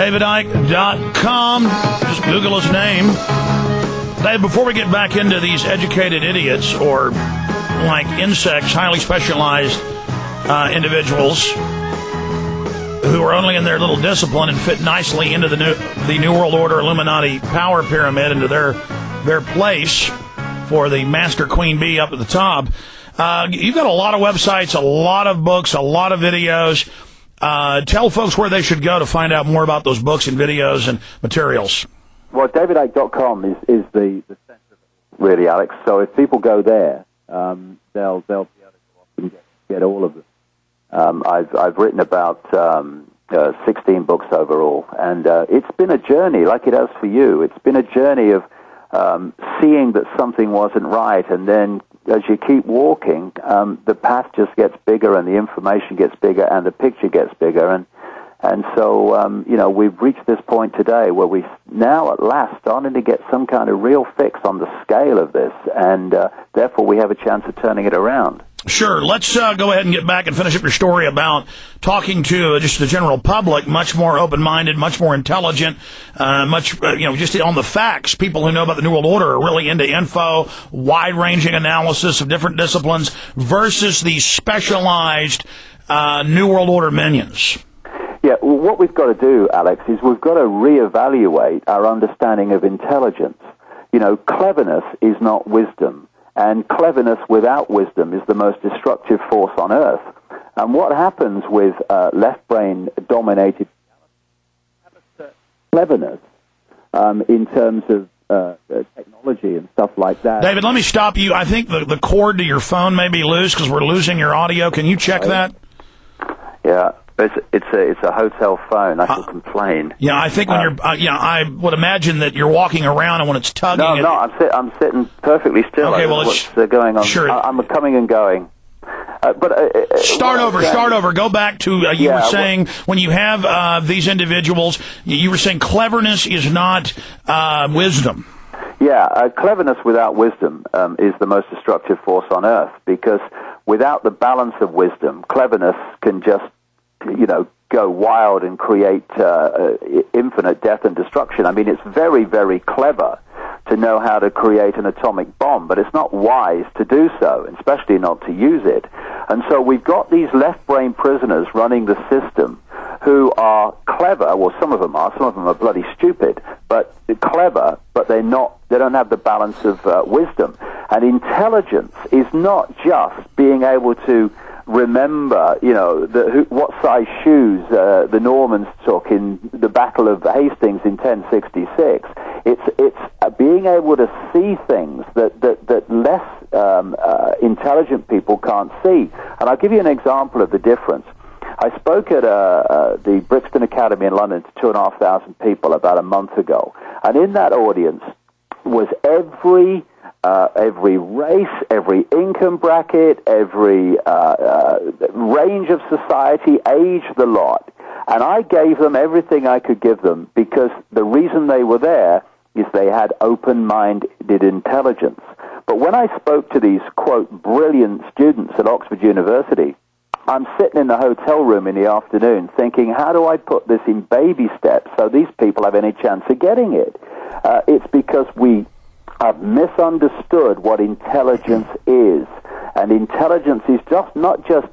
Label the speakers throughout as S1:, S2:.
S1: DavidIcke.com. Just Google his name. Dave, before we get back into these educated idiots, or like insects, highly specialized individuals who are only in their little discipline and fit nicely into the New World Order Illuminati power pyramid, into their place for the Master Queen Bee up at the top. You've got a lot of websites, a lot of books, a lot of videos. Tell folks where they should go to find out more about those books and videos and materials.
S2: Well, DavidIcke.com is the center of it, really, Alex. So if people go there, they'll be able to get all of them. I've written about 16 books overall, and it's been a journey, like it has for you. It's been a journey of seeing that something wasn't right, and then as you keep walking, the path just gets bigger, and the information gets bigger, and the picture gets bigger, and so we've reached this point today where we now at last starting to get some kind of real fix on the scale of this, and therefore we have a chance of turning it around.
S1: Sure. Let's go ahead and get back and finish up your story about talking to just the general public, much more open-minded, much more intelligent, just on the facts. People who know about the New World Order are really into info, wide-ranging analysis of different disciplines versus the specialized New World Order minions.
S2: Yeah, well, what we've got to do, Alex, is we've got to reevaluate our understanding of intelligence. Cleverness is not wisdom. And cleverness without wisdom is the most destructive force on earth. And what happens with left-brain-dominated cleverness in terms of technology and stuff like that?
S1: David, let me stop you. I think the cord to your phone may be loose because we're losing your audio. Can you check that?
S2: Yeah. It's a hotel phone. I shall complain.
S1: Yeah, I think when you're, I would imagine that you're walking around and when it's tugging.
S2: No, I'm sitting perfectly still.
S1: Okay, well,
S2: what's going on?
S1: Sure.
S2: I'm coming and going.
S1: Start over. Go back to you were saying when you have these individuals, you were saying cleverness is not wisdom.
S2: Yeah, cleverness without wisdom is the most destructive force on earth, because without the balance of wisdom, cleverness can just go wild and create infinite death and destruction. I mean, it's very, very clever to know how to create an atomic bomb, but it's not wise to do so, especially not to use it. And so we've got these left-brain prisoners running the system who are clever. Well, some of them are bloody stupid, but clever, but they don't have the balance of wisdom. And intelligence is not just being able to remember, what size shoes the Normans took in the Battle of Hastings in 1066. It's being able to see things that less intelligent people can't see. And I'll give you an example of the difference. I spoke at the Brixton Academy in London to 2,500 people about a month ago, and in that audience was every race, every income bracket, every range of society, age, the lot. And I gave them everything I could give them, because the reason they were there is they had open-minded intelligence. But when I spoke to these, quote, brilliant students at Oxford University, I'm sitting in the hotel room in the afternoon thinking, how do I put this in baby steps so these people have any chance of getting it? It's because we have misunderstood what intelligence is. And intelligence is not just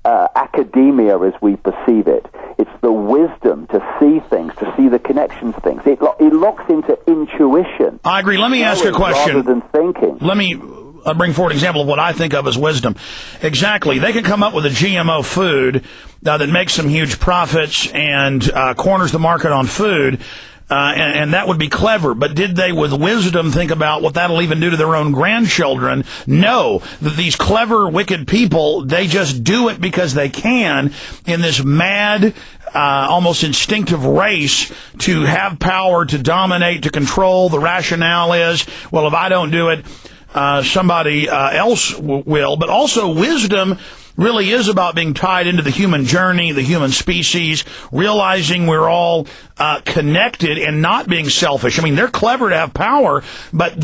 S2: academia as we perceive it. It's the wisdom to see things, to see the connections of things. It locks into intuition.
S1: I agree. Let me ask you a question.
S2: Rather than thinking.
S1: Let me bring forward an example of what I think of as wisdom. Exactly. They can come up with a GMO food that makes some huge profits and corners the market on food. And that would be clever. But did they, with wisdom, think about what that'll even do to their own grandchildren? No. These clever, wicked people, they just do it because they can in this mad, almost instinctive race to have power, to dominate, to control. The rationale is, well, if I don't do it, somebody else will. But also wisdom really is about being tied into the human journey, the human species, realizing we're all connected and not being selfish. I mean, they're clever to have power, but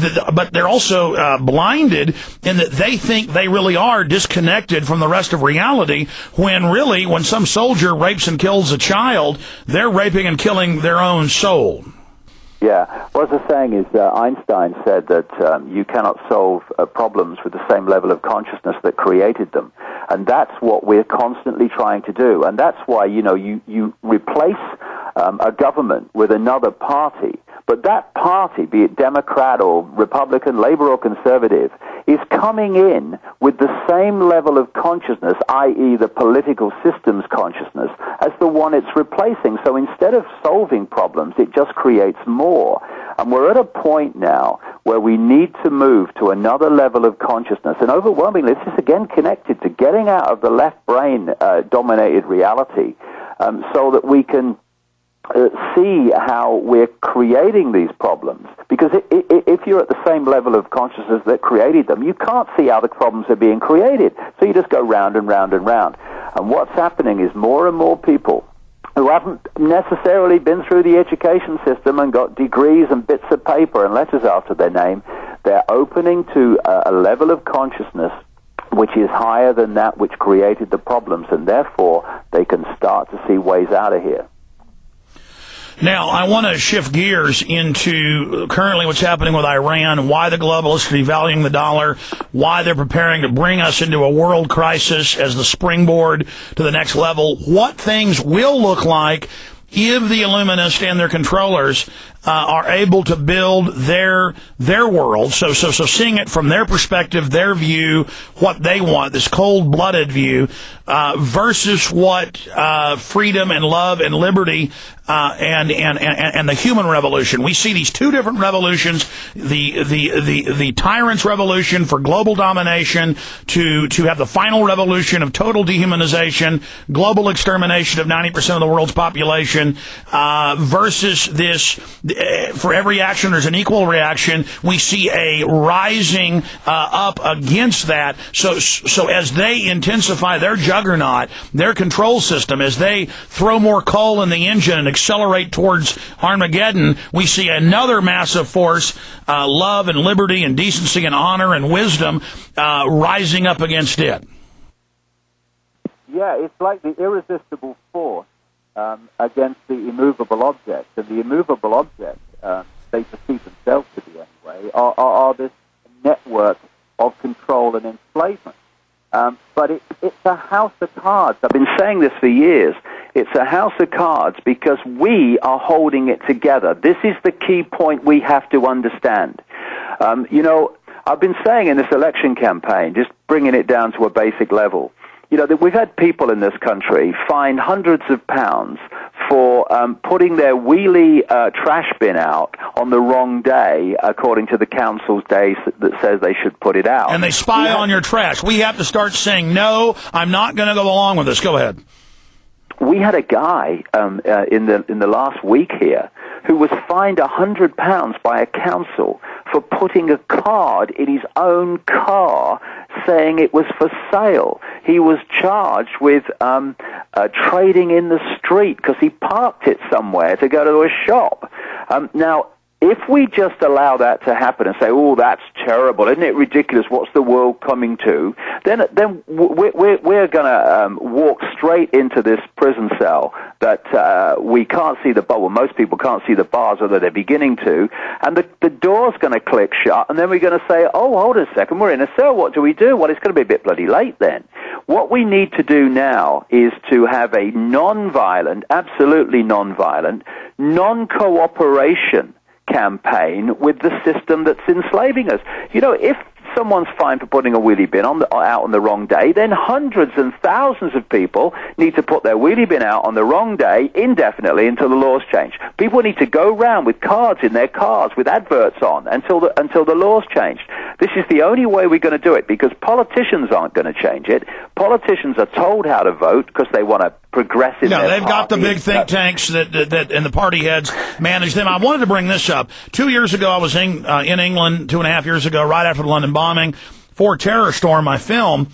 S1: they're also blinded in that they think they really are disconnected from the rest of reality, when really, when some soldier rapes and kills a child, they're raping and killing their own soul.
S2: Yeah. What I was saying is Einstein said that you cannot solve problems with the same level of consciousness that created them. And that's what we're constantly trying to do. And that's why, you replace a government with another party. But that party, be it Democrat or Republican, Labor or Conservative, is coming in with the same level of consciousness, i.e. the political system's consciousness, as the one it's replacing. So instead of solving problems, it just creates more. And we're at a point now where we need to move to another level of consciousness. And overwhelmingly, this is again connected to getting out of the left brain-dominated reality, so that we can see how we're creating these problems. Because if you're at the same level of consciousness that created them, you can't see how the problems are being created. So you just go round and round and round. And what's happening is more and more people who haven't necessarily been through the education system and got degrees and bits of paper and letters after their name, they're opening to a level of consciousness which is higher than that which created the problems, and therefore they can start to see ways out of here.
S1: Now, I want to shift gears into currently what's happening with Iran, why the globalists are devaluing the dollar, why they're preparing to bring us into a world crisis as the springboard to the next level, what things will look like if the Illuminists and their controllers are able to build their world. So seeing it from their perspective, their view, what they want, this cold-blooded view, versus what freedom and love and liberty and the human revolution. We see these two different revolutions: the tyrant's revolution for global domination, to have the final revolution of total dehumanization, global extermination of 90% of the world's population, versus this. For every action, there's an equal reaction. We see a rising up against that. So as they intensify their juggernaut, their control system, as they throw more coal in the engine and accelerate towards Armageddon, we see another massive force, love and liberty and decency and honor and wisdom, rising up against it.
S2: Yeah, it's like the irresistible force against the immovable object. And the immovable object, they perceive themselves to be anyway, are this network of control and enslavement. But it's a house of cards. I've been saying this for years. It's a house of cards because we are holding it together. This is the key point we have to understand. I've been saying in this election campaign, just bringing it down to a basic level, that we've had people in this country fined hundreds of pounds for putting their wheelie trash bin out on the wrong day, according to the council's day that says they should put it out.
S1: And they spy on your trash. We have to start saying, no, I'm not going to go along with this. Go ahead.
S2: We had a guy in the last week here who was fined £100 by a council for putting a card in his own car saying it was for sale. He was charged with trading in the street because he parked it somewhere to go to a shop. Now, if we just allow that to happen and say, oh, that's terrible, isn't it ridiculous, what's the world coming to, then we're going to walk straight into this prison cell that we can't see the bar. Well, most people can't see the bars, although they're beginning to, and the door's going to click shut, and then we're going to say, oh, hold a second, we're in a cell, what do we do? Well, it's going to be a bit bloody late then. What we need to do now is to have a non-violent, absolutely non-violent, non-cooperation campaign with the system that's enslaving us. If someone's fined for putting a wheelie bin out on the wrong day, then hundreds and thousands of people need to put their wheelie bin out on the wrong day indefinitely until the laws change. People need to go round with cards in their cars with adverts on until the laws changed. This is the only way we're going to do it, because politicians aren't going to change it. Politicians are told how to vote because they want to progress in their
S1: they've
S2: party.
S1: got the big think tanks that and the party heads manage them. I wanted to bring this up. 2 years ago, I was in England, 2.5 years ago, right after the London bombing, for Terror Storm, my film,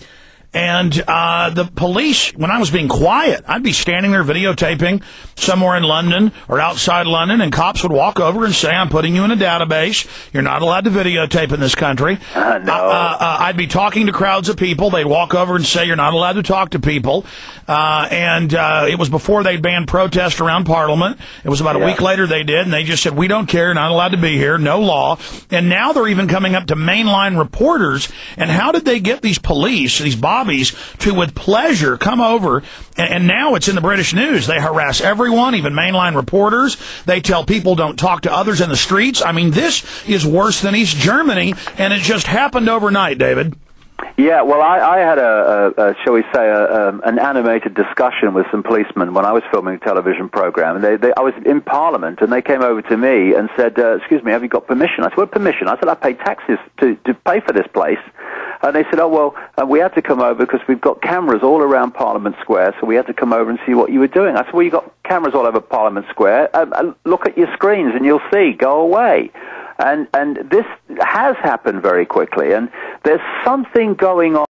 S1: And the police, when I was being quiet, I'd be standing there videotaping somewhere in London or outside London, and cops would walk over and say, I'm putting you in a database. You're not allowed to videotape in this country. I'd be talking to crowds of people. They'd walk over and say, you're not allowed to talk to people. And it was before they banned protest around Parliament. It was about a week later they did, and they just said, we don't care, not allowed to be here, no law. And now they're even coming up to mainline reporters. And how did they get these police, these bobbies, to with pleasure come over? And now it's in the British news. They harass everyone, even mainline reporters. They tell people don't talk to others in the streets. I mean, this is worse than East Germany, and it just happened overnight, David.
S2: Yeah, well, I had shall we say, an animated discussion with some policemen when I was filming a television program. And I was in Parliament, and they came over to me and said, excuse me, have you got permission? I said, what permission? I said, I pay taxes to pay for this place. And they said, oh, well, we had to come over because we've got cameras all around Parliament Square, so we had to come over and see what you were doing. I said, well, you've got cameras all over Parliament Square. Look at your screens and you'll see. Go away. And this has happened very quickly, and there's something going on.